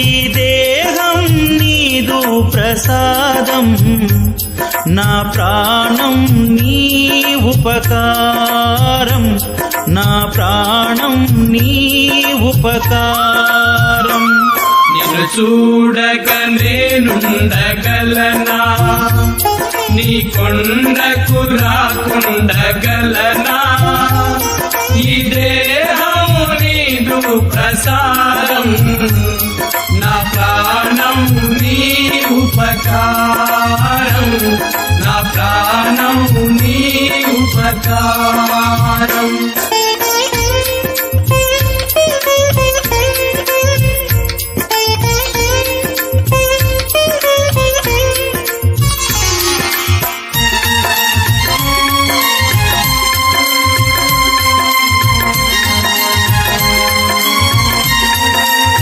ఈ దేహం నీదు ప్రసాదం, నా ప్రాణం నీ ఉపకారం, నా ప్రాణం నీ ఉపకారం. నిన్ను చూడక నేనుండగలనా, నీ కొండకు రాకుండగలనా. ఈ దేహం నీదు ప్రసాదం, నా ప్రాణం నీ ఉపకారం, నా ప్రాణం నీ ఉపకారం.